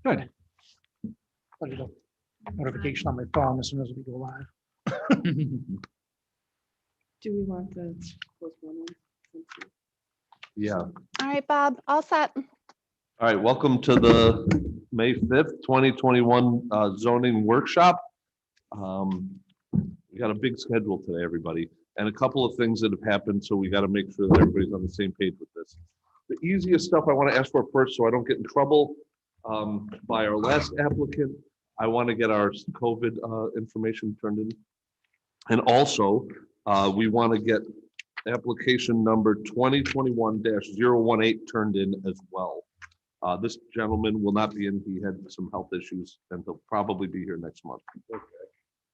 Good. I'll get a notification on my phone as soon as we go live. Do we want the postpone one? Yeah. All right, Bob, all set. All right, welcome to the May 5th, 2021 zoning workshop. We got a big schedule today, everybody, and a couple of things that have happened, so we got to make sure that everybody's on the same page with this. The easiest stuff I want to ask for first, so I don't get in trouble by our last applicant. I want to get our COVID information turned in. And also, we want to get application number 2021-018 turned in as well. This gentleman will not be in. He had some health issues and he'll probably be here next month. Okay.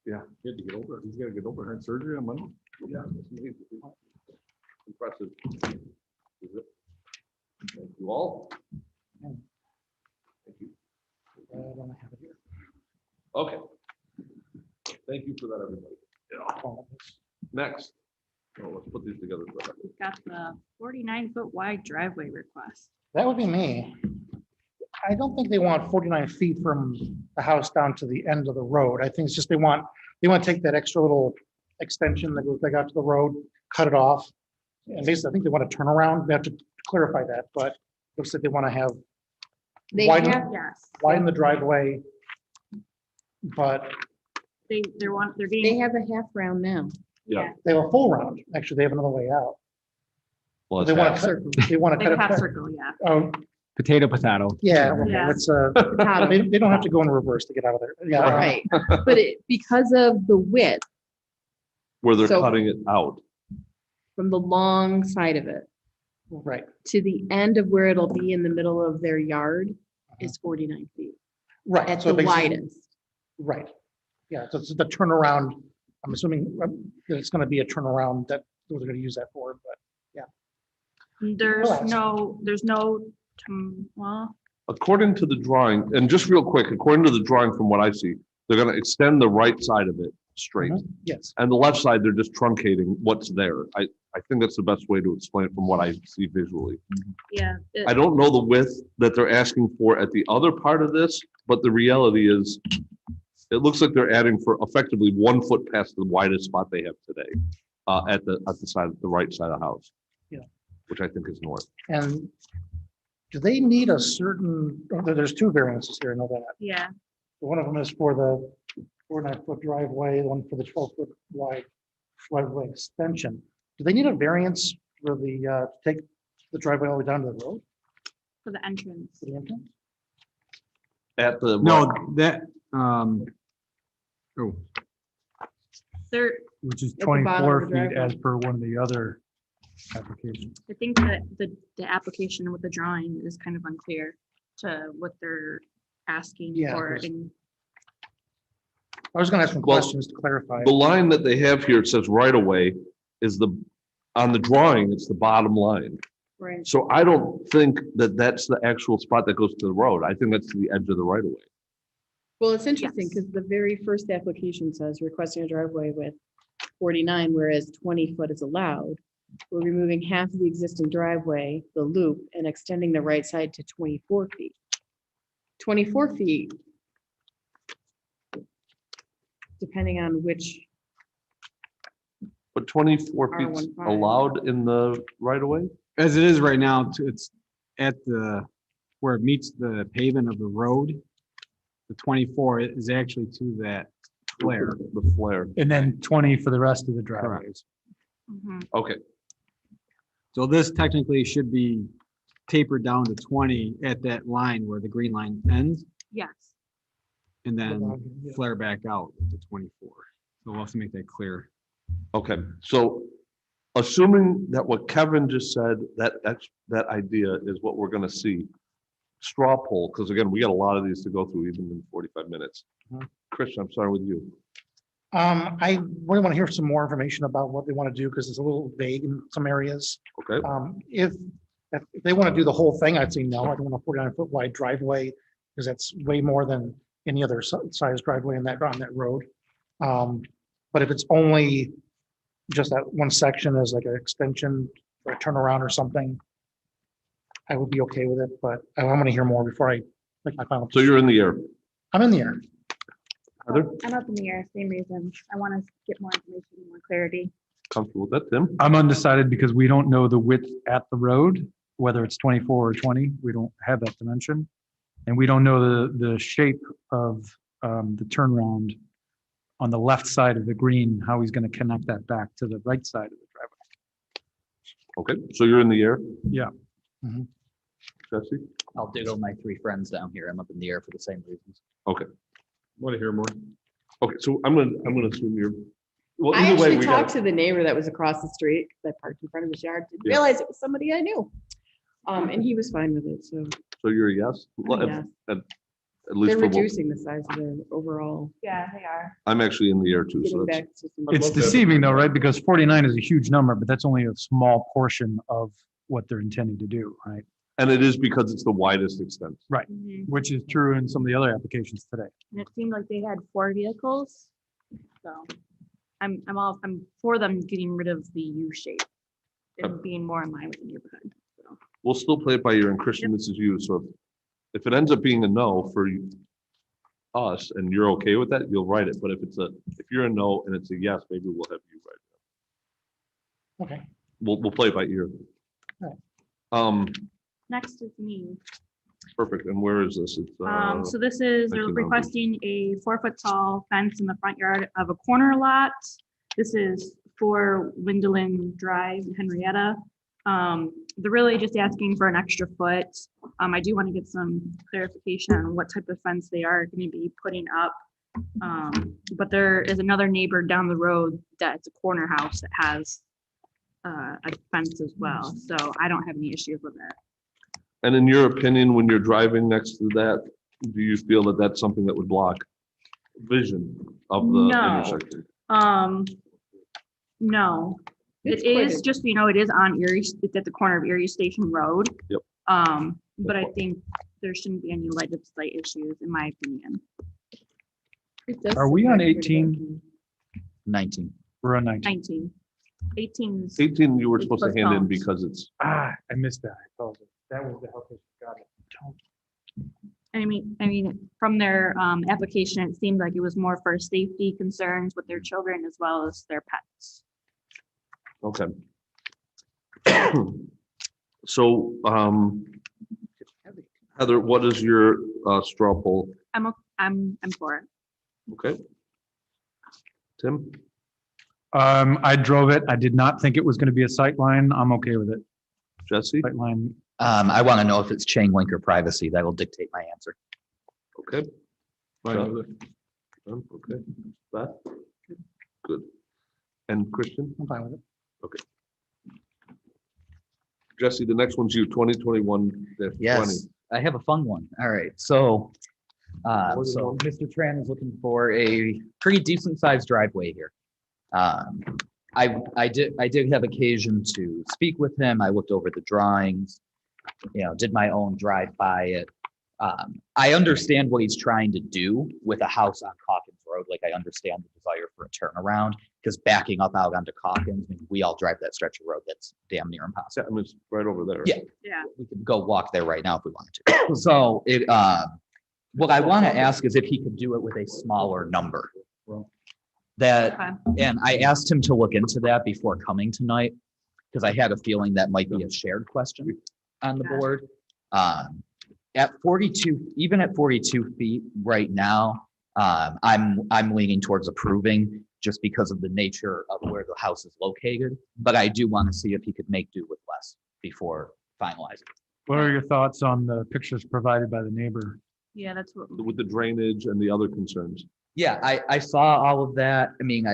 Yeah. He had to get over it. He's got to get over it. Had surgery on Monday. Yeah. Impressive. Is it? Thank you all. Thank you. I don't have it here. Okay. Thank you for that, everybody. Next. Oh, let's put these together. We've got the 49-foot wide driveway request. That would be me. I don't think they want 49 feet from the house down to the end of the road. I think it's just they want to take that extra little extension that goes back out to the road, cut it off. And basically, I think they want to turn around. We have to clarify that, but looks like they want to have They widen, have, Yes, widen the driveway. But they're they being, have a half round now. Yeah. they have a full round. Actually, they have another way out. Well, They it's want half. to cut, they want to like a cut half it. circle, yeah. Oh, Potato, potato. yeah, okay, Yeah. let's, Potato. they don't have to go in reverse to get out of there. Yeah. Right, but because of the width Where they're So- cutting it out. from the long side of it Right, to the end of where it'll be in the middle of their yard is 49 feet right. at So the basically- widest. Right. Yeah, so it's the turnaround. I'm assuming that it's gonna be a turnaround that we're gonna use that for, but There's Relax. no, well, According to the drawing, and just real quick, according to the drawing from what I see, they're gonna extend the right side of it straight. yes, And the left side, they're just truncating what's there. I think that's the best way to explain it from what I see visually. yeah. I don't know the width that they're asking for at the other part of this, but the reality is it looks like they're adding for effectively 1 foot past the widest spot they have today at the side, the right side of the house. Yeah. Which I think is north. and do they need a certain, there's two variances here, I know that. Yeah, One of them is for the 49-foot driveway, the one for the 12-foot wide driveway extension. Do they need a variance for the, take the driveway all the way down to the road for the entrance. for the entrance? At the. No, that, There, Which is At the bottom of 24 the feet driveway. as per one of the other applications. I think that the application with the drawing is kind of unclear to what they're asking Yeah, for. there's- And I was gonna ask some Well, questions to clarify. The line that they have here, it says right away, is on the drawing, it's the bottom line. Right. So I don't think that that's the actual spot that goes to the road. I think that's to the edge of the right of way. Well, it's interesting Yes. because the very first application says requesting a driveway with 49, whereas 20 foot is allowed. We're removing half of the existing driveway, the loop, and extending the right side to 24 feet. 24 feet, depending on which, But 24 feet R15. allowed in the right of way? as it is right now, it's at where it meets the pavement of the road. The 24 is actually to that flare. The flare. And then 20 for the rest of the driveways. Mhm. Okay, So this technically should be tapered down to 20 at that line where the green line ends Yes, and then Yeah. flare back out to 24. So we'll have to make that clear. okay. So assuming that what Kevin just said, that idea is what we're gonna see. Straw poll, because again, we got a lot of these to go through even in 45 minutes. Mhm. Chris, I'm sorry with you. I really want to hear some more information about what they want to do because it's a little vague in some areas. Okay, If they want to do the whole thing, I'd say no, I don't want a 49-foot wide driveway because that's way more than any other size driveway on that road. But if it's only just that one section as like an extension or a turnaround or something, I would be okay with it, but I want to hear more before I Make my final. So you're in the air. I'm in the air. Heather, I'm up in the air, same reason. I want to get more information, more clarity. comfortable with that, Tim? I'm undecided because we don't know the width at the road, whether it's 24 or 20. We don't have that dimension. And we don't know the shape of the turnaround on the left side of the green, how he's going to connect that back to the right side of the driveway. Okay, so you're in the air? Yeah. Mhm. Jesse? I'll ditto my three friends down here. I'm up in the air for the same reasons. Want to hear more? Okay, so I'm gonna assume you're, well, I either way, actually we talked got, to the neighbor that was across the street, because I parked in front of his yard, didn't Yeah. realize it was somebody I knew. And he was fine with it, so, so you're a yes? Well, yeah. At They're least for what, reducing the size of their overall, Yeah, they are. I'm actually in the air too, so getting that's, back to some. It's deceiving though, right? Because 49 is a huge number, but that's only a small portion of what they're intending to do, right? and it is because it's the widest extent. Mhm. Which is true in some of the other applications today. And it seemed like they had 4 vehicles. So I'm for them getting rid of the U shape and being more in line with the neighborhood. So We'll still play it by ear, and Christian, this is you, so if it ends up being a no for us, and you're okay with that, you'll write it, but if you're a no and it's a yes, maybe we'll have you write it. Okay. We'll play it by ear. Alright. next is me. Perfect, and where is this? It's, So this is, they're 1900s. requesting a 4-foot tall fence in the front yard of a corner lot. This is for Windeland Drive, in Henrietta. They're really just asking for an extra foot. I do want to get some clarification on what type of fence they are going to be putting up. But there is another neighbor down the road that's a corner house that has a fence as well. So I don't have any issues with it. And in your opinion, when you're driving next to that, do you feel that that's something that would block vision of the No. intersection? No, It's it quite is a- just, it is on Erie, it's at the corner of Erie Station Road. Yep. But I think there shouldn't be any line of sight issues, in my opinion. It does Are we sit on back pretty 18? 19. We're on 19. 19. 18 is 18, you were supposed to hand in postponed. because it's, I missed that. I apologize. That was the health issue. Got it. I mean, from their application, it seemed like it was more for safety concerns with their children as well as their pets. okay. So, Heather, what is your straw poll? I'm for it. Okay. Tim? I drove it. I did not think it was going to be a sight line. I'm okay with it. Jesse? Sight line. I want to know if it's chain link or privacy. That will dictate my answer. Okay. Fine with Done? Okay. Beth? Good. And Christian? I'm fine with it. Jesse, the next one's you, 2021-20. Yes, I have a fun one. All right, so, More than so one? Mr. Tran is looking for a pretty decent sized driveway here. I did have occasion to speak with him. I looked over the drawings, did my own drive by it. I understand what he's trying to do with a house on Calkins Road. Like, I understand the desire for a turnaround, because backing up out onto Calkins, I mean, we all drive that stretch of road that's damn near impossible. Yeah, I mean, it's right over there. Yeah. Yeah. We could go walk there right now if we wanted to. So what I want to ask is if he could do it with a smaller number. That, Okay. and I asked him to look into that before coming tonight, because I had a feeling that might be a shared question on the Gotcha. board. At 42, even at 42 feet right now, I'm leaning towards approving just because of the nature of where the house is located. But I do want to see if he could make do with less before finalizing. What are your thoughts on the pictures provided by the neighbor? Yeah, that's what. With the drainage and the other concerns. Yeah, I saw all of that. I mean,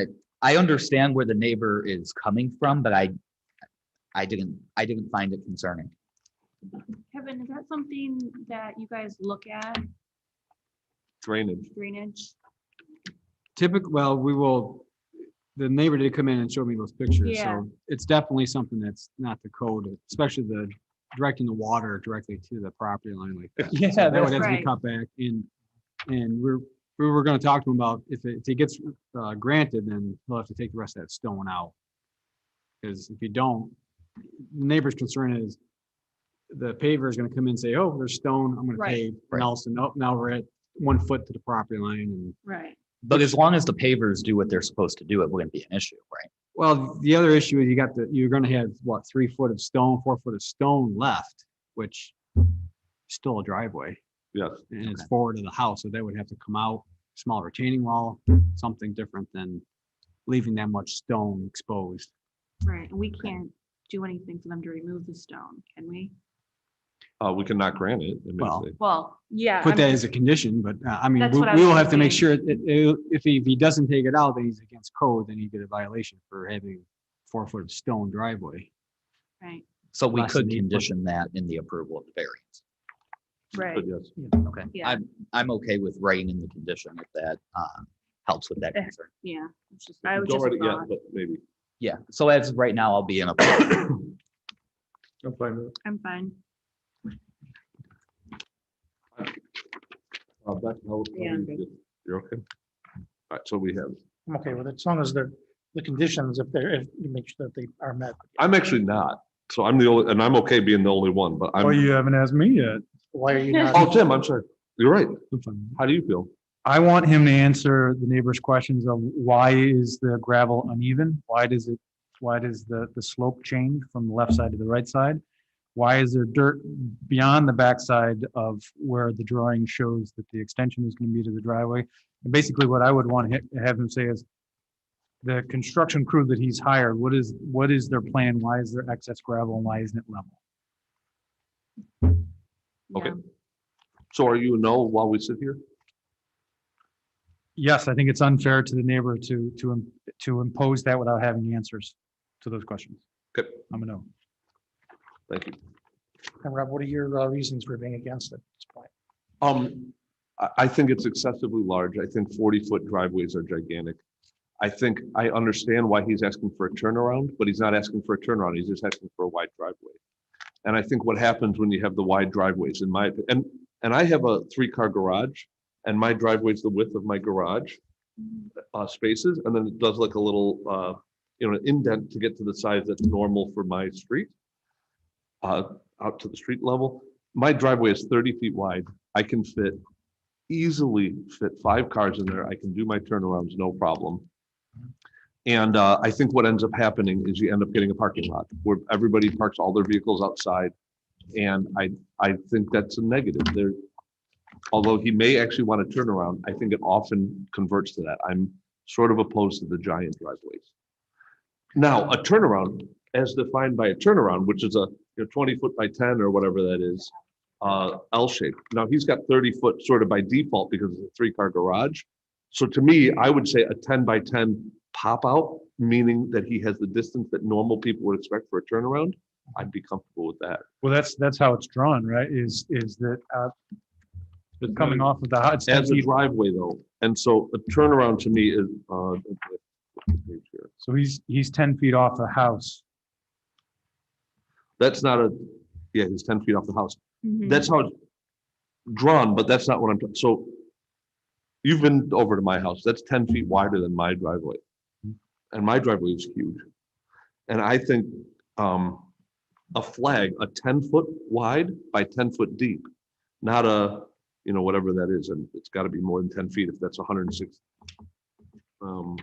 I understand where the neighbor is coming from, but I didn't find it concerning. Kevin, is that something that you guys look at, Drainage. drainage? well, the neighbor did come in and show me those pictures, Yeah. so it's definitely something that's not the code, especially the directing the water directly to the property line like that. Yeah, So that would that's have to be right. cut back in, and we were gonna talk to him about if it gets granted, then he'll have to take the rest of that stone out. Because if you don't, the neighbor's concern is the paver is gonna come in and say, oh, there's stone, I'm gonna Right. pave. Right. And also, nope, now we're at 1 foot to the property line and, Right. But as long as the pavers do what they're supposed to do, it wouldn't be an issue, right? well, the other issue is you're gonna have, what, 3 foot of stone, 4 foot of stone left, which is still a driveway. Yes. And it's Okay. forward of the house, so that would have to come out, small retaining wall, something different than leaving that much stone exposed. Right. And we can't do anything for them to remove the stone, can we? We cannot grant it. It may Well, say. Well, yeah. Put I'm- that as a condition, but I mean, That's we what I we was will have to make thinking. sure, if he doesn't take it out, then he's against code, then he get a violation for having 4 foot of stone driveway. Right, So we Less could than 8 foot. condition that in the approval of the variance. right. But yes, Okay. Yeah. I'm okay with writing in the condition if that helps with that Eh. concern. Yeah. It's just, I was don't just write it yet, thought, but maybe. Yeah, so as of right now, I'll be in a, I'm fine with it. I'm fine. Beth, how Yeah, I'm do you feel? You're okay? All right, so we have, I'm okay with it, as long as they're, the conditions, if you make sure that they are met. I'm actually not, so I'm the only, and I'm okay being the only one, but Oh, I'm, you haven't asked me yet. Why are you oh, not? Tim, I'm sorry. You're right. I'm fine. How do you feel? I want him to answer the neighbor's questions of why is the gravel uneven? Why does the slope change from the left side to the right side? Why is there dirt beyond the backside of where the drawing shows that the extension is going to be to the driveway? And basically what I would want to have him say is the construction crew that he's hired, what is their plan? Why is there excess gravel and why isn't it level? Okay. Yeah. So are you a no while we sit here? Yes, I think it's unfair to the neighbor to impose that without having answers to those questions. Okay, I'm a no. thank you. And Rob, what are your reasons for being against it at this point? I think it's excessively large. I think 40-foot driveways are gigantic. I think I understand why he's asking for a turnaround, but he's not asking for a turnaround. He's just asking for a wide driveway. And I think what happens when you have the wide driveways, and I have a 3-car garage, and my driveway is the width of my garage spaces, and then it does like a little, an indent to get to the size that's normal for my street, out to the street level. My driveway is 30 feet wide. I can easily fit 5 cars in there. I can do my turnarounds, no problem. And I think what ends up happening is you end up getting a parking lot where everybody parks all their vehicles outside. And I think that's a negative there. Although he may actually want to turn around, I think it often converts to that. I'm sort of opposed to the giant driveways. Now, a turnaround, as defined by a turnaround, which is a 20 foot by 10 or whatever that is, L shape. Now he's got 30 foot sort of by default because it's a 3-car garage. So to me, I would say a 10 by 10 pop out, meaning that he has the distance that normal people would expect for a turnaround. I'd be comfortable with that. Well, that's how it's drawn, right? Is that it's coming off of the hot. As a driveway though. And so a turnaround to me is, So he's 10 feet off the house. that's not he's 10 feet off the house. Mhm. That's how it's drawn, but that's not what I'm, so you've been over to my house. That's 10 feet wider than my driveway. And my driveway is huge. And I think a flag, a 10-foot wide by 10 foot deep, not a, whatever that is. And it's got to be more than 10 feet if that's 106. So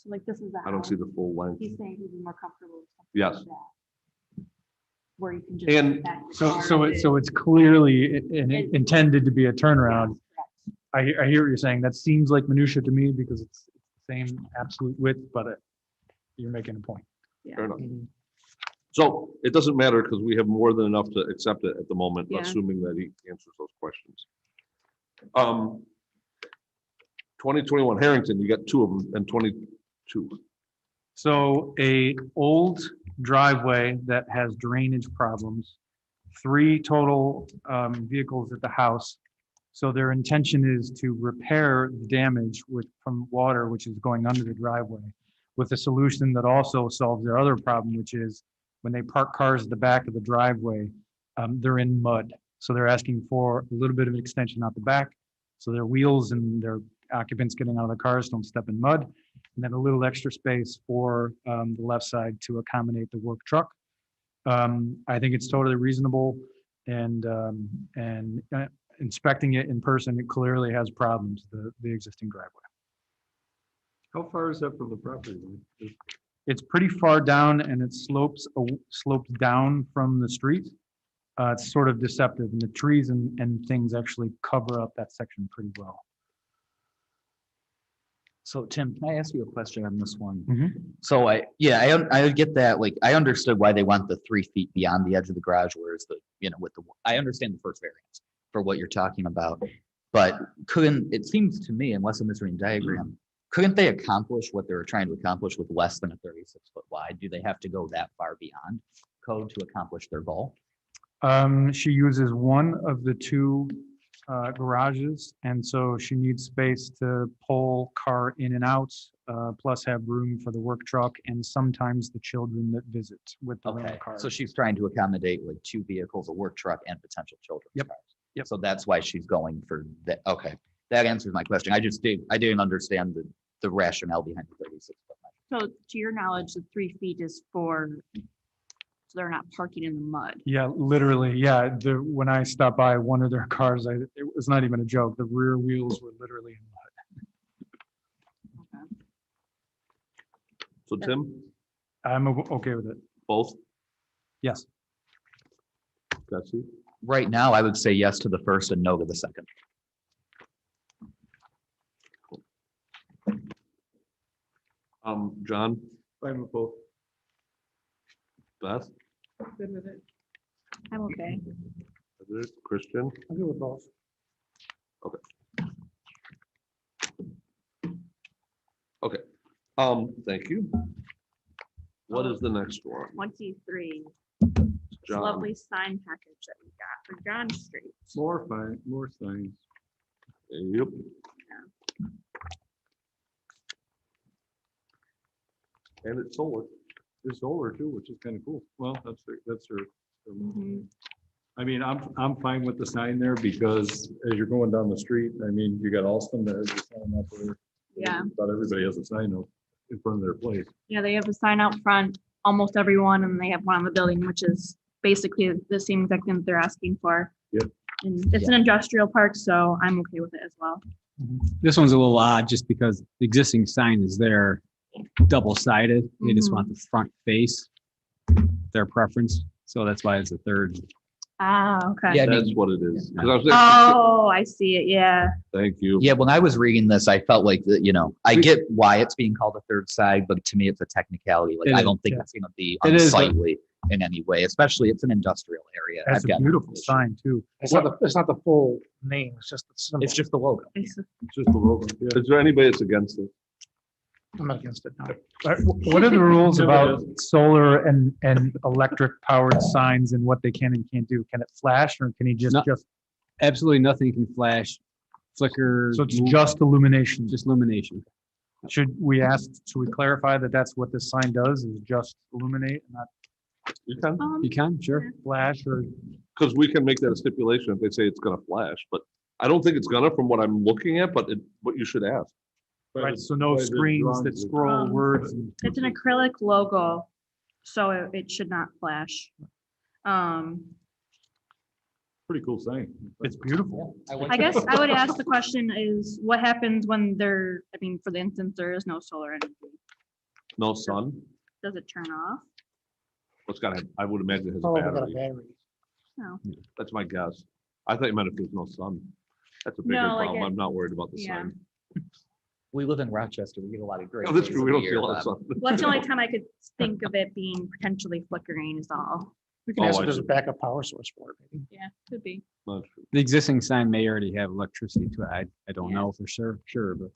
like this is the I don't see house. the full length. He's saying he'd be more comfortable with something Yes. like that, where you can just. And back your car So it's clearly intended to be a turnaround. Correct. I hear what you're saying. That seems like minutia to me because it's the same absolute width, but you're making a point. Fair enough. So it doesn't matter because we have more than enough to accept it at the moment, Yeah. assuming that he answers those questions. 2021 Harrington, you got 2 of them and 22. So a old driveway that has drainage problems, 3 total vehicles at the house. So their intention is to repair the damage from water, which is going under the driveway, with a solution that also solves their other problem, which is when they park cars at the back of the driveway, they're in mud. So they're asking for a little bit of an extension out the back, so their wheels and their occupants getting out of the cars don't step in mud. And then a little extra space for the left side to accommodate the work truck. I think it's totally reasonable. and inspecting it in person, it clearly has problems, the existing driveway. How far is that from the property line? It's pretty far down and it slopes down from the street. It's sort of deceptive, and the trees and things actually cover up that section pretty well. So Tim, can I ask you a question on this one? Mhm. So I get that, like, I understood why they want the 3 feet beyond the edge of the garage, whereas I understand the first variance for what you're talking about. But it seems to me, unless I'm misreading the diagram, couldn't they accomplish what they were trying to accomplish with less than a 36-foot wide? Do they have to go that far beyond code to accomplish their goal? She uses one of the 2 garages, and so she needs space to pull car in and out, plus have room for the work truck and sometimes the children that visit with the rental Okay, car. so she's trying to accommodate like 2 vehicles, a work truck and potential children's Yep, cars. yep. So that's why she's going for that. Okay, that answers my question. I didn't understand the rationale behind the 36-foot. So to your knowledge, the 3 feet is so they're not parking in the mud. Yeah, literally, yeah. When I stopped by one of their cars, it was not even a joke. The rear wheels were literally in mud. Okay. So Tim, I'm okay with it. both, Yes. Betsy? Right now, I would say yes to the first and no to the second. John, Fine with both. Beth, Good with it. I'm okay. Heather, Christian? I'm good with both. Okay, thank you. What is the next one? 23. John? Lovely sign package that we got for John Street. More signs. Yep. And it's solar. It's solar too, which is kind of cool. Well, that's her. Mhm. I mean, I'm fine with the sign there because as you're going down the street, I mean, you got Alston that has a sign up there. Yeah. About everybody has a sign up in front of their place. Yeah, they have a sign out front, almost everyone, and they have one on the building, which is basically the same exact thing that they're asking for. Yep. And it's an industrial park, so I'm okay with it as well. This one's a little odd just because the existing sign is there, double-sided. They just want the front face, their preference. So that's why it's a third. Ah, okay. Yeah, I mean, That's what it is. 'Cause I was Oh, I see it. Yeah. Thank you. yeah, when I was reading this, I felt like, I get why it's being called a third side, but to me, it's a technicality. Like, It I is, don't think yeah. it's gonna be It is, but- unsightly in any way, especially it's an industrial area. That's I've a got no beautiful issue. sign too. It's not the full name, it's just the symbol. It's just the logo. It's just the logo. Yeah. Is there anybody that's against it? I'm not against it, no. What are the rules Never about does. solar and electric powered signs and what they can and can't do? Can it flash or can he No. just, Absolutely nothing can flash, flicker. so it's move, just illumination? just illumination. Should we clarify that that's what this sign does, is just illuminate, and not You can, You can, sure. flash or? because we can make that a stipulation if they say it's gonna flash, but I don't think it's gonna from what I'm looking at, but what you should ask. Right, so no By the screens that drawings. scroll words. and- It's an acrylic logo, so it should not flash. Pretty cool sign. It's beautiful. I guess I would ask the question is what happens when for the instance, there is no solar energy? No sun, Does it turn off? it's gotta, I would imagine it has a Oh, they got a battery. battery. No. That's my guess. I thought you meant if there's no sun. That's a bigger No, like problem. it- I'm not worried about the Yeah. sun. We live in Rochester. We get a lot of great. Oh, that's days true. We of don't the see a year, lot of Bob. sun. Well, that's the only time I could think of it being potentially flickering is all. We can Oh, ask I if there's a see. backup power source for it, maybe. Yeah, could be. Not true. The existing sign may already have electricity to it. I don't Yeah. know for sure, but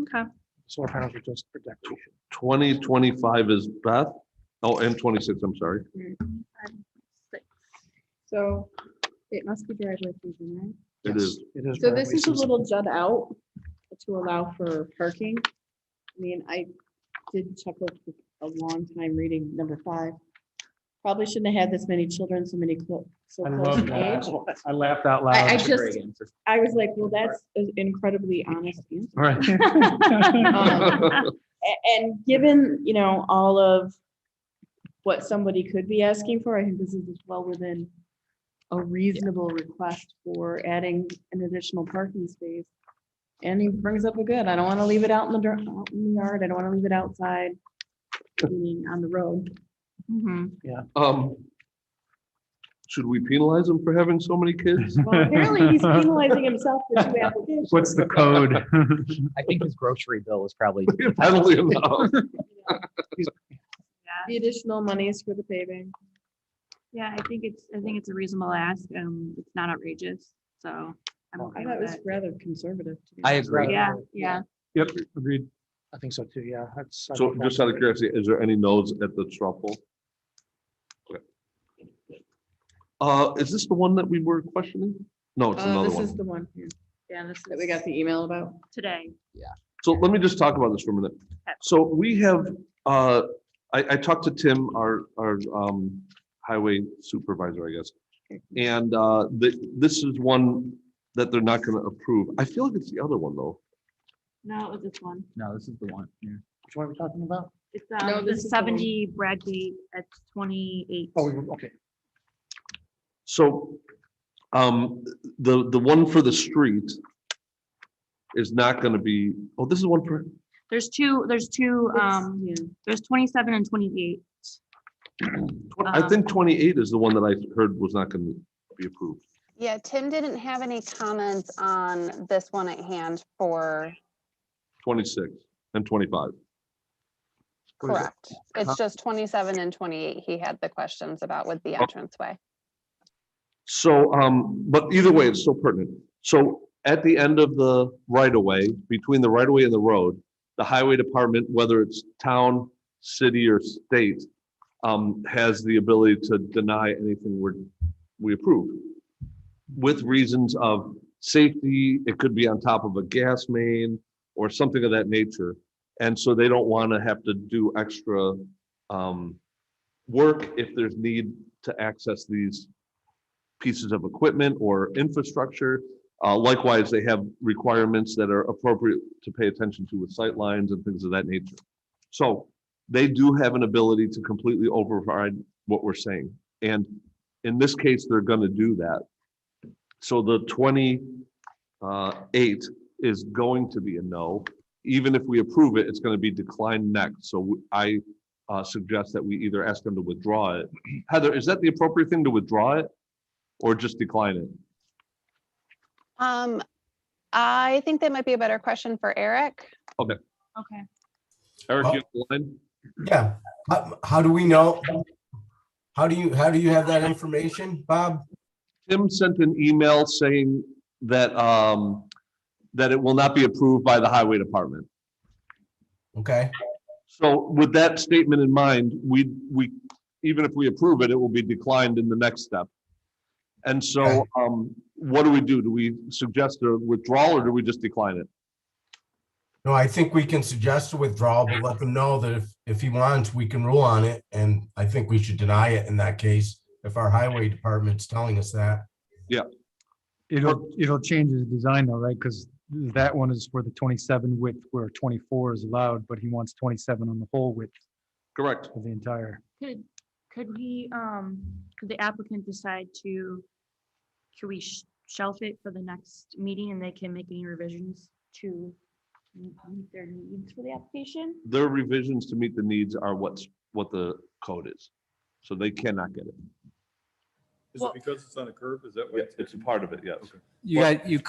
Okay. Solar panels are just for decoration. 2025 is Beth. Oh, and 26, I'm sorry. 6. So it must be driveway paving, right? It Yes, is. It is. So this driveway is a system. little jut out to allow for parking. I mean, I did chuckle for a long time reading number 5. Probably shouldn't have had this many children, so so I close love in that. age. I laughed out loud. I That's a just, great answer. I was like, well, that's an incredibly honest answer. Right. And given, all of what somebody could be asking for, I think this is well within a reasonable request for adding an additional parking space. And he brings up a good, I don't want to leave it out in out in the yard. I don't want to leave it outside, meaning on the road. Mhm. Should we penalize him for having so many kids? Well, apparently he's penalizing himself for 2 applications. What's the code? I think his grocery bill is probably. Penalty enough. The additional monies for the paving. Yeah, I think it's a reasonable ask. It's not outrageous, so I'm I okay thought it with was it. rather conservative. to be I honest. agree. Yeah, yeah. Yep, agreed. I think so too, yeah. That's. I So think just that's- out of curiosity, is there any no's at the straw poll? Okay. Is this the one that we were questioning? No, it's another This is one. the one here Yeah, this that we is got the email about. today. So let me just talk about this for a minute. So we have, I talked to Tim, our highway supervisor, I guess. And this is one that they're not gonna approve. I feel like it's the other one, though. No, it was this one. No, this is the one. Yeah. Which one are we talking about? It's No, the this is the one. 70 Bradgate at 28. Oh, okay. So, the one for the street is not gonna be, oh, this is one for, There's two, Yeah. there's 27 and 28. I think 28 is the one that I heard was not gonna be approved. Yeah, Tim didn't have any comments on this one at hand for, 26 and 25. What is it? correct. It's just 27 and 28 he had the questions about with the entranceway. So, but either way, it's still pertinent. So at the end of the right of way, between the right of way and the road, the highway department, whether it's town, city, or state, has the ability to deny anything we approve. With reasons of safety, it could be on top of a gas main or something of that nature. And so they don't want to have to do extra work if there's need to access these pieces of equipment or infrastructure. Likewise, they have requirements that are appropriate to pay attention to with sight lines and things of that nature. So they do have an ability to completely override what we're saying. And in this case, they're going to do that. So the 28 is going to be a no. Even if we approve it, it's going to be declined next. So I suggest that we either ask them to withdraw it. Heather, is that the appropriate thing to withdraw it or just decline it? I think that might be a better question for Eric. Okay. Eric, Well- you have the line? Yeah, how do we know? How do you have that information, Bob? Tim sent an email saying that, that it will not be approved by the highway department. Okay, So with that statement in mind, we, even if we approve it, it will be declined in the next step. And so, what do? Do we suggest a withdrawal or do we just decline it? no, I think we can suggest a withdrawal, but let them know that if he wants, we can rule on it, and I think we should deny it in that case, if our highway department's telling us that. It'll change the design though, right? Because that one is for the 27 width where 24 is allowed, but he wants 27 on the whole width Correct. of the entire. Could we, could the applicant decide to, could we shelf it for the next meeting and they can make any revisions to meet their needs for the application? Their revisions to meet the needs are what the code is. So they cannot get it. Is Well- it because it's on a curve? Is that why? Yeah, it's a part of it, yes. You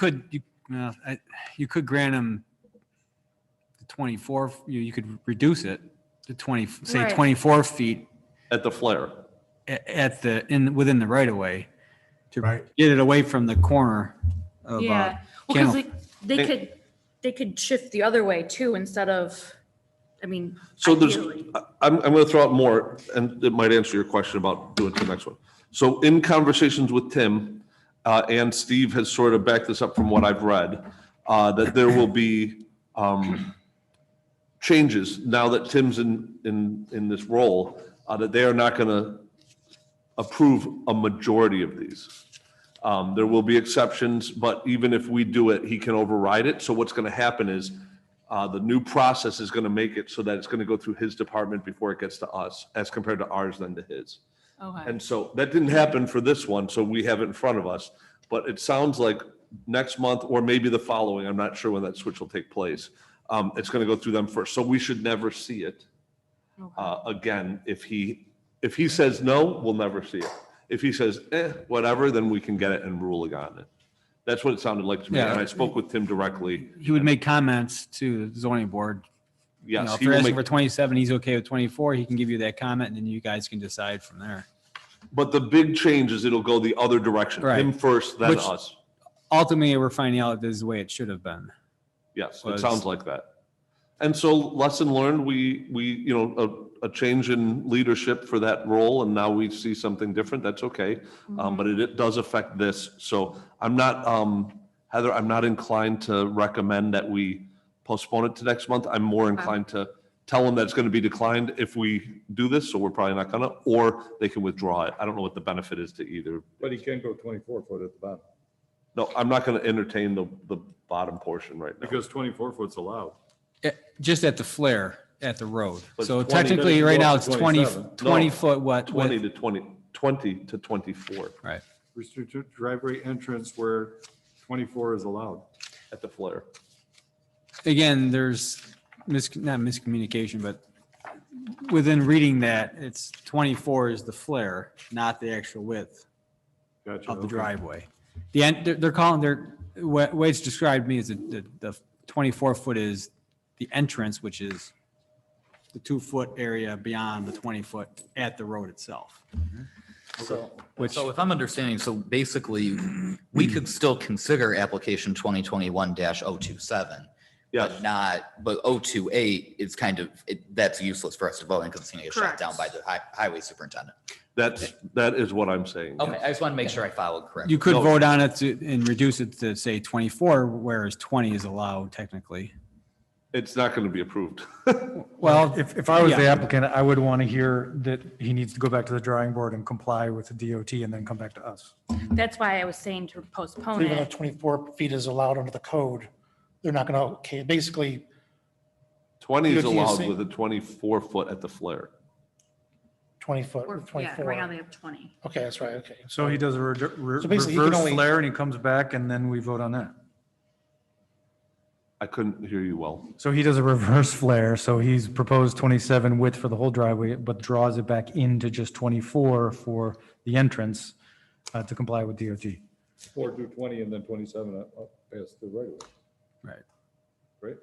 could grant them the 24, you could reduce it to 20, say Right. 24 feet At the flare. within the right of way to Right. get it away from the corner of, Yeah, well, kennel. because they could shift the other way too, instead of, I mean. So there's, ideally. I'm going to throw out more, and it might answer your question about doing the next one. So in conversations with Tim, and Steve has sort of backed this up from what I've read, that there will be changes now that Tim's in this role, that they are not going to approve a majority of these. There will be exceptions, but even if we do it, he can override it. So what's going to happen is the new process is going to make it so that it's going to go through his department before it gets to us, as compared to ours then to his. Okay. And so that didn't happen for this one, so we have it in front of us. But it sounds like next month or maybe the following, I'm not sure when that switch will take place. It's gonna go through them first, so we should never see it. Again, if he says no, we'll never see it. If he says, whatever, then we can get it and ruling on it. That's what it sounded like to me, Yeah. and I spoke with Tim directly. He would make comments to the zoning board. You know, Yes, if he they're will asking make, for 27, he's okay with 24, he can give you that comment and then you guys can decide from there. but the big change is it'll go the other direction, Right. him first, then Which- us. Ultimately, we're finding out this is the way it should have been. Yes, it was- sounds like that. And so lesson learned, a change in leadership for that role, and now we see something different, that's okay. But it does affect this, so I'm not, Heather, I'm not inclined to recommend that we postpone it to next month. I'm more inclined to tell them that it's gonna be declined if we do this, so we're probably not gonna, or they can withdraw it. I don't know what the benefit is to either. But he can go 24 foot at the bottom, No, I'm not gonna entertain the bottom portion right now. because 24 foot's allowed. Just at the flare, at the road. But So 20 technically, minutes right go now, up it's to 20, 27. 20 No, foot what? 20 width? to 20 to 24 Restricted driveway entrance where 24 is allowed. at the flare. Again, there's not miscommunication, but within reading that, it's 24 is the flare, not the actual width Gotcha. of the okay. driveway. The end, they're calling, way it's described to me is the 24 foot is the entrance, which is the 2 foot area beyond the 20 foot at the road itself. So, Which- so if I'm understanding, so basically, we could still consider application 2021-027. Yes. But not, but 028 is kind of, that's useless for us to vote on because it's going to get shut Correct. down by the highway superintendent. That is what I'm saying. Okay, I just want to make sure I followed correctly. You could No. vote on it and reduce it to say 24, whereas 20 is allowed technically. It's not going to be approved. Well, If I was the yeah. applicant, I would want to hear that he needs to go back to the drawing board and comply with the DOT and then come back to us. That's why I was saying to postpone Even though it. 24 feet is allowed under the code, they're not gonna, okay, basically, 20 is DOT is allowed saying- with a 24 foot at the flare. 20 foot, Or- with Yeah, right now 24. they have 20. Okay, that's right, okay. So he does a So basically, he can reverse only- flare and he comes back and then we vote on that. I couldn't hear you well. So he does a reverse flare, so he's proposed 27 width for the whole driveway, but draws it back into just 24 for the entrance to comply with DOT. 4 to 20 and then 27 up past the right of way, right. right?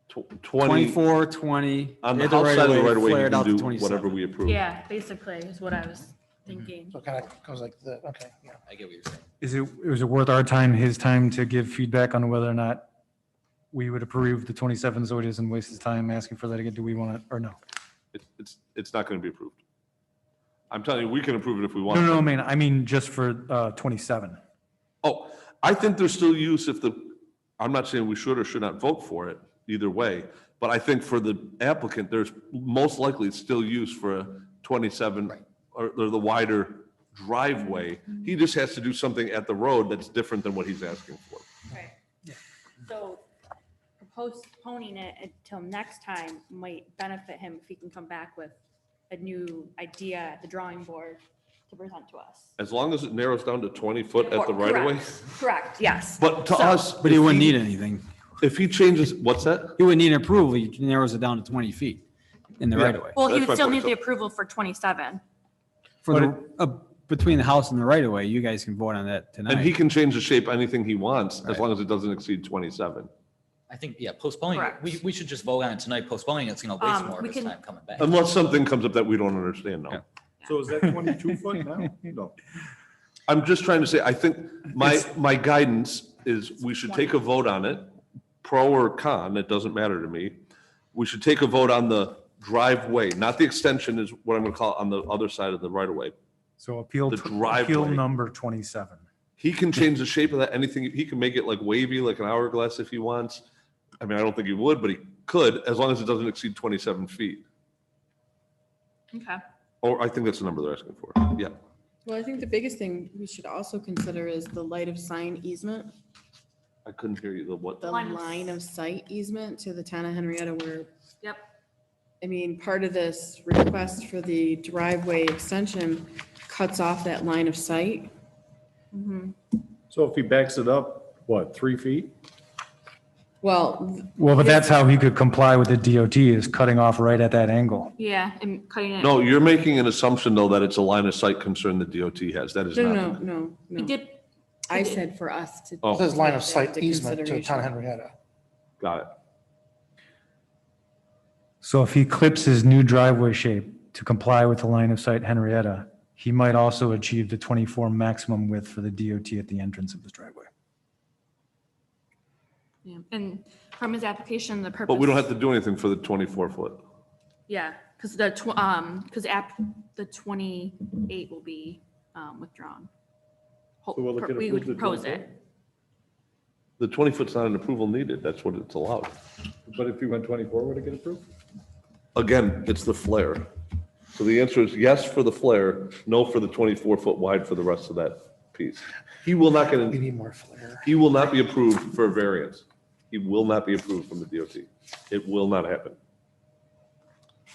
20, 24, 20. on the at house side of the right of way, you flared out can to do 27. whatever we approve. Yeah, basically is what I was thinking. So it kind of goes like that, okay, yeah. I get what you're saying. Is it worth our time, his time, to give feedback on whether or not we would approve the 27 so it isn't waste his time asking for that again? Do we want it or no? It's not going to be approved. I'm telling you, we can approve it if we No, want. no, I mean just for 27. Oh, I think there's still use I'm not saying we should or should not vote for it either way, but I think for the applicant, there's most likely still use for a 27 Right. or the wider driveway. He just has to do something at the road that's different than what he's asking for. Right. So postponing it until next time might benefit him if he can come back with a new idea at the drawing board to present to us. As long as it narrows down to 20 foot at the right of way. Correct. Correct, yes. But to So- us. But he if wouldn't need anything. If he changes, what's that? He wouldn't need approval. He narrows it down to 20 feet in the Yeah. right of way. Well, he That's would my still point, need the so- approval for 27. For between the house and the right of way, you guys can vote on that And he tonight. can change the shape anything he wants, as Right. long as it doesn't exceed 27. I think, yeah, postponing, Correct. we should just vote on it tonight. Postponing it's going to waste more of we his can- time coming back. Unless something comes up that we don't understand Yeah. now. So is that 22 foot now? No. I'm just trying to say, I think my guidance is we should take a vote on it, pro or con, it doesn't matter to me. We should take a vote on the driveway, not the extension is what I'm gonna call it, on the other side of the right of way. So appeal The driveway. number 27. He can change the shape of that, anything, he can make it like wavy, like an hourglass if he wants. I mean, I don't think he would, but he could, as long as it doesn't exceed 27 feet. Okay. Or I think that's the number they're asking for, yeah. Well, I think the biggest thing we should also consider is the light of sign easement, I couldn't hear you, the what? the Line of line of sight easement to the town of Henrietta where, Yep. I mean, part of this request for the driveway extension cuts off that line of sight. So if he backs it up, what, 3 feet? Well, Well, but that's how he could comply with the DOT is cutting off right at that angle. Yeah, and cutting it. No, you're making an assumption though that it's a line of sight concern the DOT has. That is no, not. no, He no. did, I said for us to. Oh. It says line of take that sight into easement to the town of consideration. Henrietta. Got it. So if he clips his new driveway shape to comply with the line of sight Henrietta, he might also achieve the 24 maximum width for the DOT at the entrance of his driveway. yeah, and from his application, the purpose. But we don't have to do anything for the 24 foot. Yeah, because the 28 will be withdrawn. So will it get We approved would at propose 24? it. The 20 foot's not an approval needed. That's what it's allowed. But if you went 24, would it get approved? Again, it's the flare. So the answer is yes for the flare, no for the 24 foot wide for the rest of that piece. He will not get, We an- need more flare. he will not be approved for a variance. He will not be approved from the DOT. It will not happen.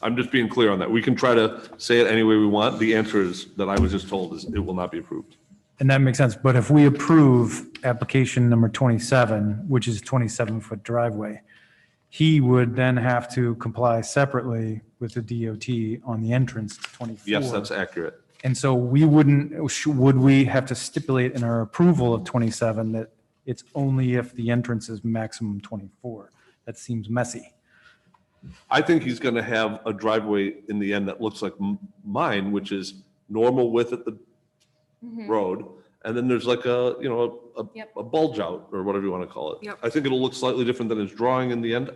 I'm just being clear on that. We can try to say it any way we want. The answer is that I was just told is it will not be approved. And that makes sense. But if we approve application number 27, which is 27-foot driveway, he would then have to comply separately with the DOT on the entrance to 24. Yes, that's accurate. And so we wouldn't, would we have to stipulate in our approval of 27 that it's only if the entrance is maximum 24? That seems messy. I think he's going to have a driveway in the end that looks like mine, which is normal width at the road. And then there's like a, you know, Yep. a bulge out or whatever you want to call it. Yep. I think it'll look slightly different than his drawing in the end.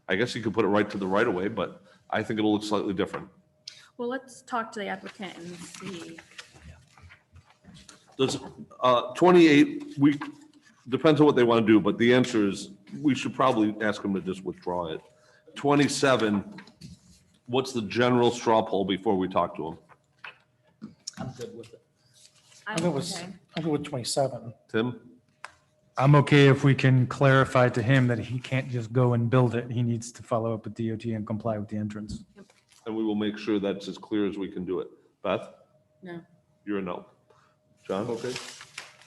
I guess you could put it right to the right of way, but I think it'll look slightly different. Well, let's talk to the applicant and see. Does 28, depends on what they want to do, but the answer is we should probably ask them to just withdraw it. 27, what's the general straw poll before we talk to them? I'm good with it. I think it was, I think with 27. Tim? I'm okay if we can clarify to him that he can't just go and build it. He needs to follow up with DOT and comply with the entrance. And we will make sure that's as clear as we can do it. Beth? No. You're a no. John? Okay.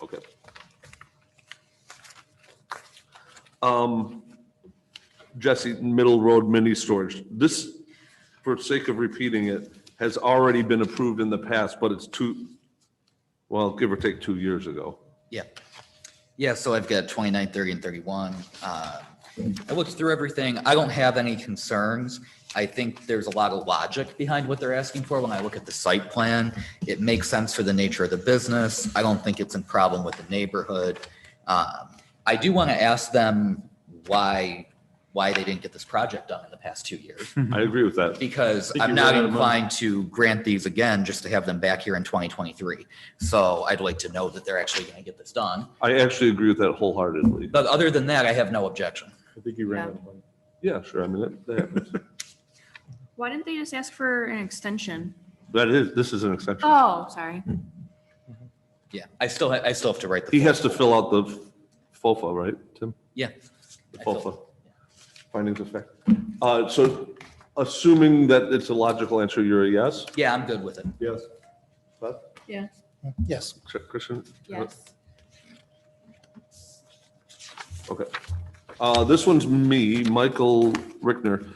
Okay. Jesse, Middle Road Mini Storage. This, for sake of repeating it, has already been approved in the past, but it's well, give or take 2 years ago. Yeah. Yeah, so I've got 29, 30, and 31. I looked through everything. I don't have any concerns. I think there's a lot of logic behind what they're asking for. When I look at the site plan, it makes sense for the nature of the business. I don't think it's in problem with the neighborhood. I do want to ask them why they didn't get this project done in the past 2 years. I agree with that. Because think I'm you not ran out of money. inclined to grant these again, just to have them back here in 2023. So I'd like to know that they're actually going to get this done. I actually agree with that wholeheartedly. But other than that, I have no objection. I think you ran Yeah. out of money. Yeah, sure. I mean, that happens. Why didn't they just ask for an extension? This is an exception. Oh, sorry. Yeah, I still have to write the. He has to fill out the FOFA, right, Tim? Yeah. The I feel- FOFA. Findings of fact. So assuming that it's a logical answer, you're a yes? Yeah, I'm good with it. Yes. Beth? Yeah. Yes. Christian? Yes. Okay. This one's me, Michael Rickner.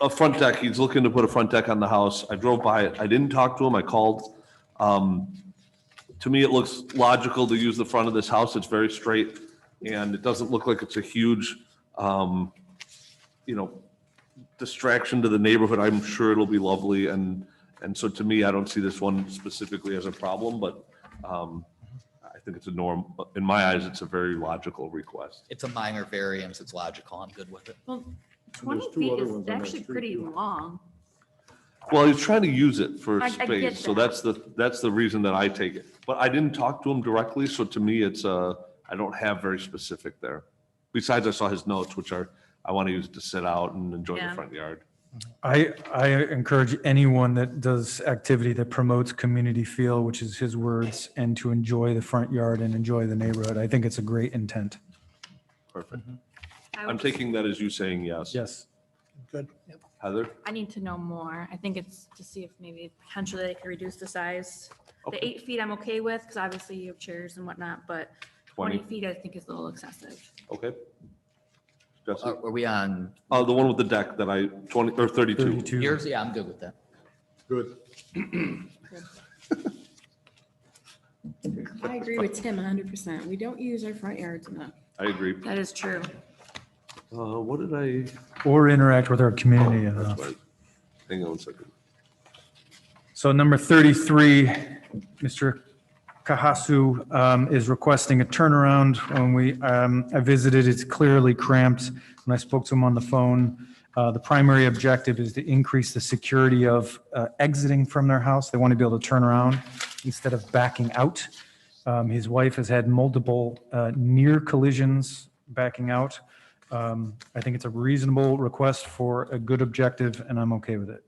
A front deck, he's looking to put a front deck on the house. I drove by it. I didn't talk to him. I called. To me, it looks logical to use the front of this house. It's very straight and it doesn't look like it's a huge, distraction to the neighborhood. I'm sure it'll be lovely. And so to me, I don't see this one specifically as a problem, but I think it's a norm. In my eyes, it's a very logical request. It's a minor variance. It's logical. I'm good with it. Well, there's 20 two feet other is ones on that actually street, pretty too. long. Well, he's trying to use it for I get space, so that. that's the reason that I take it. But I didn't talk to him directly, so to me, it's I don't have very specific there. Besides, I saw his notes, which are, I want to use it to sit out and enjoy the Yeah. front yard. I encourage anyone that does activity that promotes community feel, which is his words, and to enjoy the front yard and enjoy the neighborhood. I think it's a great intent. Perfect. I I'm would- taking that as you saying yes. Yes. Good. Yep. Heather? I need to know more. I think it's to see if maybe potentially they can reduce the size. The Okay. 8 feet I'm okay with, because obviously you have chairs and whatnot, but 20 20, feet I think is a little excessive. okay. Jesse? Are we on The one with the deck that 20 or 32. 32. yours? Yeah, I'm good with that. Good. I agree with Tim 100%. We don't use our front yards enough. I agree. That is true. What did I? Or interact with our community That's enough. right. Hang on a second. So number 33, Mr. Kahasu is requesting a turnaround. When I visited, it's clearly cramped. When I spoke to him on the phone, the primary objective is to increase the security of exiting from their house. They want to be able to turn around instead of backing out. His wife has had multiple near collisions backing out. I think it's a reasonable request for a good objective, and I'm okay with it.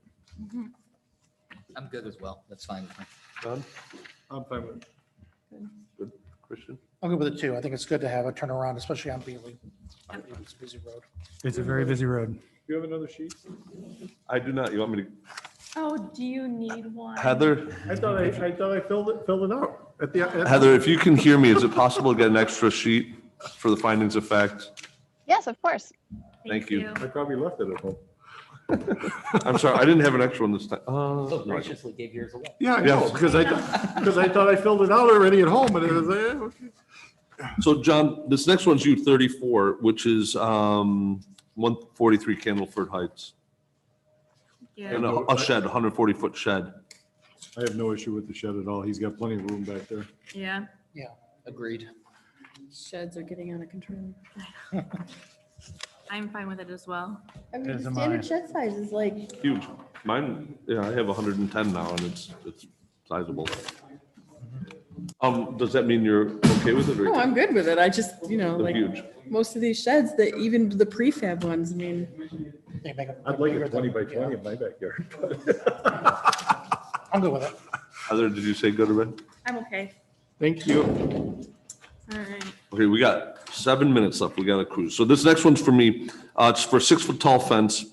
I'm good as well. That's fine with me. John? I'm fine with it. Good. Christian? I'll go with it too. I think it's good to have a turnaround, especially on Beasley. It's a busy road. It's a very busy road. Do you have another sheet? I do not. You want me to? Oh, do you need one? Heather? I thought I filled it out at the. Heather, if you can hear me, is it possible to get an extra sheet for the findings of fact? Yes, of course. Thank you. I probably left it at home. I'm sorry, I didn't have an extra one this time. So No, I- graciously gave yours away. Yeah, I know, Yes. because I thought I filled it out already at home and it was, okay. So John, this next one's U 34, which is 143 Candleford Heights. Yeah. And a shed, 140-foot shed. I have no issue with the shed at all. He's got plenty of room back there. Yeah. Agreed. Sheds are getting out of control. I'm fine with it as well. I mean, As the am standard I. shed size is like, Huge. Mine, yeah, I have 110 now and it's sizable. Does that mean you're okay with it? or- oh, I'm good with it. I just, They're like, huge. most of these sheds, that even the prefab ones, I mean, They make them I'd like bigger a 20 by than- 20 in my backyard. I'm good with it. Heather, did you say good or bad? I'm okay. Thank you. All right. Okay, we got 7 minutes left. We got to cruise. So this next one's for me. It's for a 6-foot tall fence.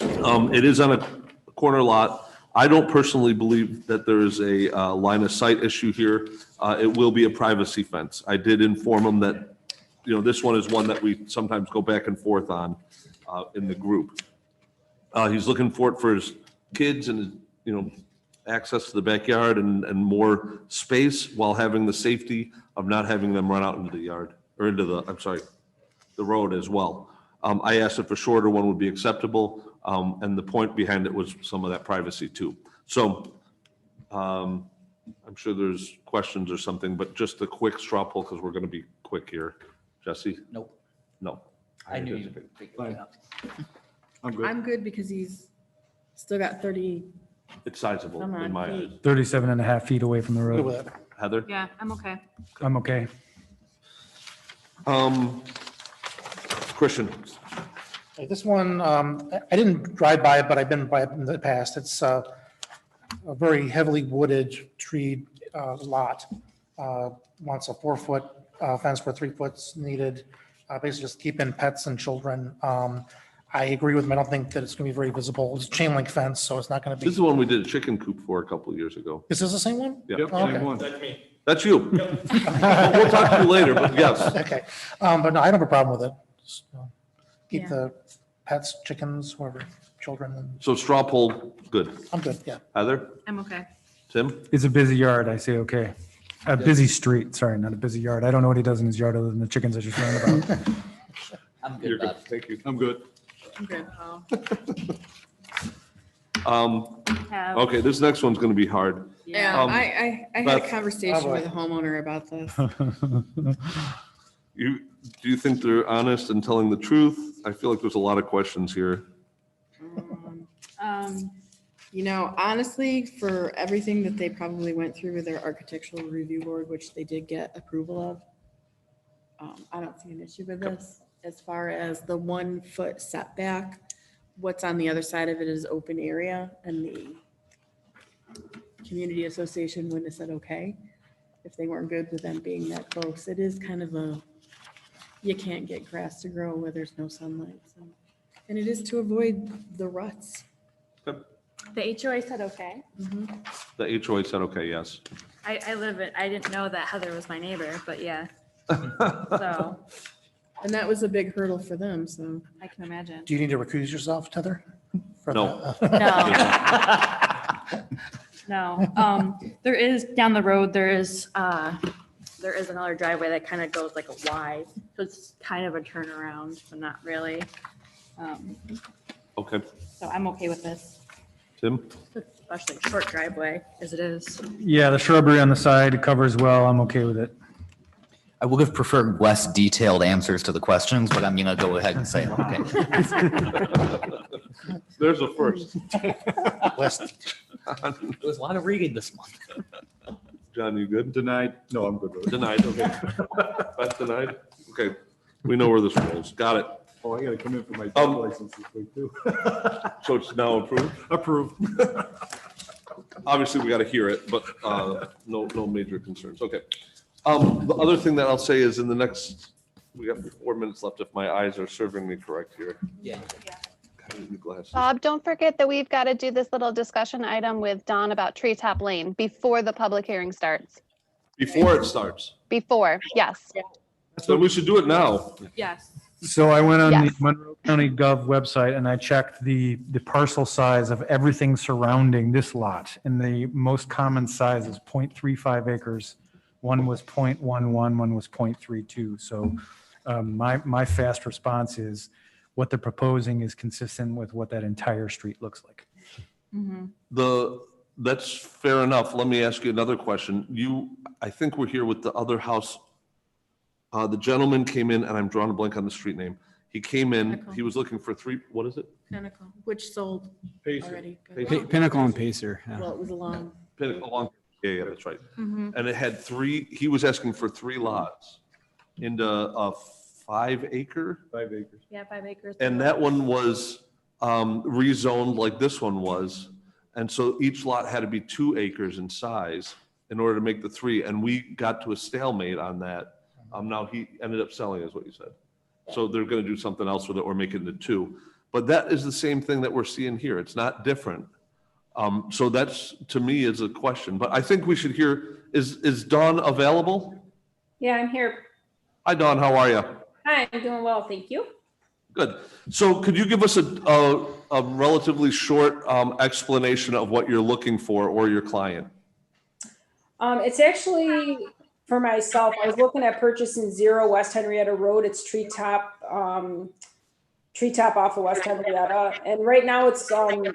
It is on a corner lot. I don't personally believe that there is a line of sight issue here. It will be a privacy fence. I did inform him that, this one is one that we sometimes go back and forth on in the group. He's looking for it for his kids and, access to the backyard and more space while having the safety of not having them run out into the yard or into the road as well. I asked if a shorter one would be acceptable, and the point behind it was some of that privacy too. So I'm sure there's questions or something, but just a quick straw poll because we're going to be quick here. Jesse? Nope. No. I knew you'd figure it out. I'm good. I'm good because he's still got 30. It's sizable Come in on, my feet. eyes. 37 and a half feet away from the Good road. with it. Heather? Yeah, I'm okay. I'm okay. Christian? Okay, this one, I didn't drive by it, but I've been by it in the past. It's a very heavily wooded, treed lot. Wants a 4-foot fence where 3 foot's needed. Basically just keep in pets and children. I agree with him. I don't think that it's going to be very visible. It's a chain link fence, so it's not going to This is be. the one we did a chicken coop for a couple of years ago. Is this the same one? Yeah. Yep, Okay. same one. That's you. We'll talk to you later, but yes. Okay, but no, I don't have a problem with it. Just, keep Yeah. the pets, chickens, whoever, children, and So straw poll, good. I'm good, yeah. Heather? I'm okay. Tim? It's a busy yard, I say okay. A busy street, sorry, not a busy yard. I don't know what he does in his yard other than the chickens I just learned about. I'm You're good good. about it. Thank you. I'm good. I'm good, Paul. Have, Okay, this next one's gonna be hard. Yeah, Um, I had Beth- a conversation Oh, boy. with a homeowner about this. Do you think they're honest and telling the truth? I feel like there's a lot of questions here. Honestly, for everything that they probably went through with their architectural review board, which they did get approval of, I don't see an issue with this. As far as the 1 foot setback, what's on the other side of it is open area, and the community association wouldn't have said okay if they weren't good with them being that close. It is kind of you can't get grass to grow where there's no sunlight, so. And it is to avoid the ruts. The HOA said okay. The HOA said, okay, yes. I live it. I didn't know that Heather was my neighbor, but yeah. So And that was a big hurdle for them, so. I can imagine. Do you need to recuse yourself, Heather? For No. that? No. There is down the road, there is another driveway that kind of goes like a Y. So it's kind of a turnaround, but not really. Okay, So I'm okay with this, Tim? especially a short driveway as it is. Yeah, the shrubbery on the side covers well. I'm okay with it. I would have preferred less detailed answers to the questions, but I'm gonna go ahead and say, okay. There's a first. There was a lot of reading this month. John, you good? Denied. No, I'm good with it. Denied, okay. That's denied? Okay, we know where this rolls. Got it. Oh, I gotta come in for my Um, license this week too. So it's now approved? Approved. Obviously, we got to hear it, but no major concerns. Okay. The other thing that I'll say is in the next, we got 4 minutes left if my eyes are serving me correct here. Yeah. God, I need new glasses. Bob, don't forget that we've got to do this little discussion item with Don about Treetop Lane before the public hearing starts. Before it starts. Before, yes. So we should do it now. Yes. So I went on the Yes. Monroe County Gov website and I checked the parcel size of everything surrounding this lot. And the most common size is 0.35 acres. One was 0.11, one was 0.32. So my fast response is what they're proposing is consistent with what that entire street looks like. That's fair enough. Let me ask you another question. I think we're here with the other house. The gentleman came in, and I'm drawing a blank on the street name. He came in, Pinnacle. he was looking for what is it? Pinnacle, which sold already. Pinnacle and Pacer. yeah. Well, it was a long. Pinnacle. Yeah, that's right. And it had he was asking for 3 lots into a 5 acre. 5 acres. Yeah, 5 acres. And that one was rezoned like this one was. And so each lot had to be 2 acres in size in order to make the 3. And we got to a stalemate on that. Now he ended up selling, is what you said. So they're going to do something else with it or make it into 2. But that is the same thing that we're seeing here. It's not different. So that's, to me, is a question. But I think we should hear, is Dawn available? Yeah, I'm here. Hi, Dawn, how are you? Hi, I'm doing well, thank you. Good. So could you give us a relatively short explanation of what you're looking for or your client? It's actually for myself. I was looking at purchasing 0 West Henrietta Road. It's treetop off of West Henrietta. And right now it's zoned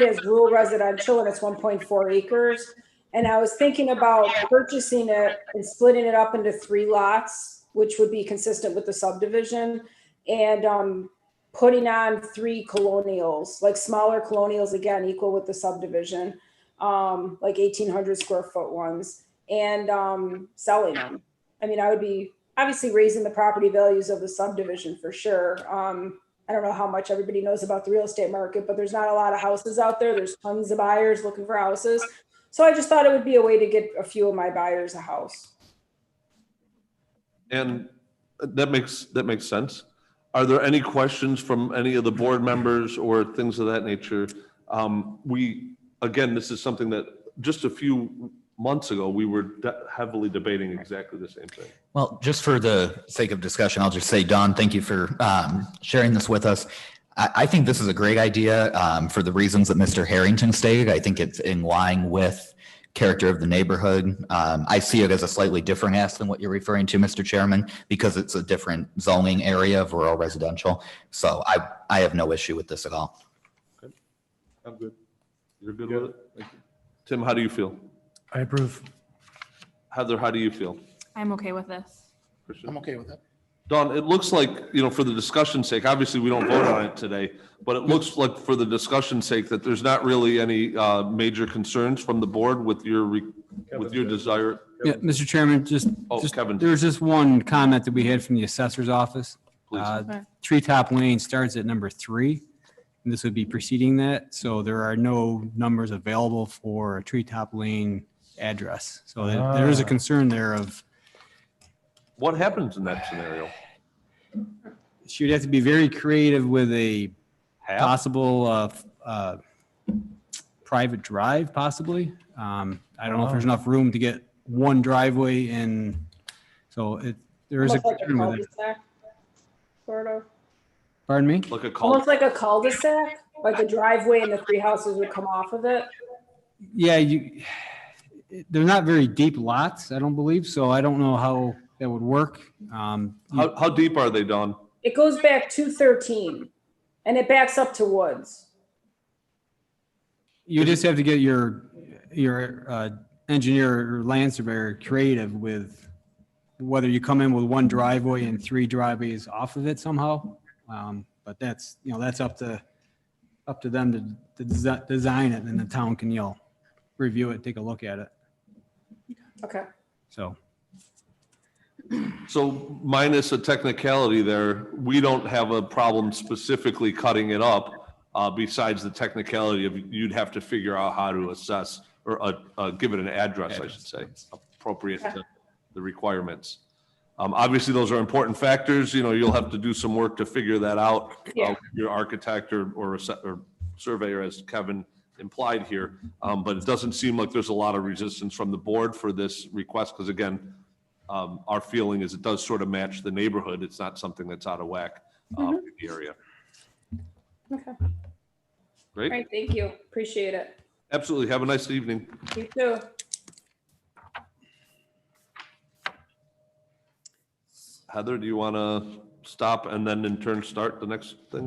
as rural residential and it's 1.4 acres. And I was thinking about purchasing it and splitting it up into 3 lots, which would be consistent with the subdivision. And putting on 3 colonials, like smaller colonials, again, equal with the subdivision, like 1,800 square foot ones, and selling them. I mean, I would be obviously raising the property values of the subdivision for sure. I don't know how much everybody knows about the real estate market, but there's not a lot of houses out there. There's tons of buyers looking for houses. So I just thought it would be a way to get a few of my buyers a house. And that makes sense. Are there any questions from any of the board members or things of that nature? Again, this is something that just a few months ago, we were heavily debating exactly the same thing. Well, just for the sake of discussion, I'll just say, Don, thank you for sharing this with us. I think this is a great idea for the reasons that Mr. Harrington stated. I think it's in line with character of the neighborhood. I see it as a slightly different ask than what you're referring to, Mr. Chairman, because it's a different zoning area of rural residential. So I have no issue with this at all. Okay. I'm good. You're good with it? Thank you. Tim, how do you feel? I approve. Heather, how do you feel? I'm okay with this. Christian? I'm okay with it. Don, it looks like, for the discussion's sake, obviously we don't vote on it today, but it looks like for the discussion's sake that there's not really any major concerns from the board with your desire. Yeah, Mr. Chairman, Kevin. there's just one comment that we had from the assessor's office. Please. Treetop Lane starts at number 3, and this would be preceding that. So there are no numbers available for a Treetop Lane address. So there is a concern there of. What happens in that scenario? She'd have to be very creative with a possible private drive, possibly. I don't know if there's enough room to get one driveway in, so there is a Almost like a concern with it. cul-de-sac, sort of. Pardon me? Like a cul, Almost like a cul-de-sac, like the driveway and the three houses would come off of it. Yeah, they're not very deep lots, I don't believe, so I don't know how that would work. how deep are they, Dawn? It goes back to 13 and it backs up to woods. You just have to get your engineer or land surveyor creative with whether you come in with one driveway and three driveways off of it somehow. But that's, that's up to them to design it, and the town can, review it, take a look at it. Okay. So, So minus a technicality there, we don't have a problem specifically cutting it up. Besides the technicality of you'd have to figure out how to assess or give it an address, I should say, appropriate to the requirements. Obviously, those are important factors. You'll have to do some work to figure that out. Yeah. Your architect or surveyor, as Kevin implied here. But it doesn't seem like there's a lot of resistance from the board for this request, because again, our feeling is it does sort of match the neighborhood. It's not something that's out of whack in the area. Okay. All Great. right. Thank you. Appreciate it. Absolutely. Have a nice evening. You too. Heather, do you want to stop and then in turn start the next thing?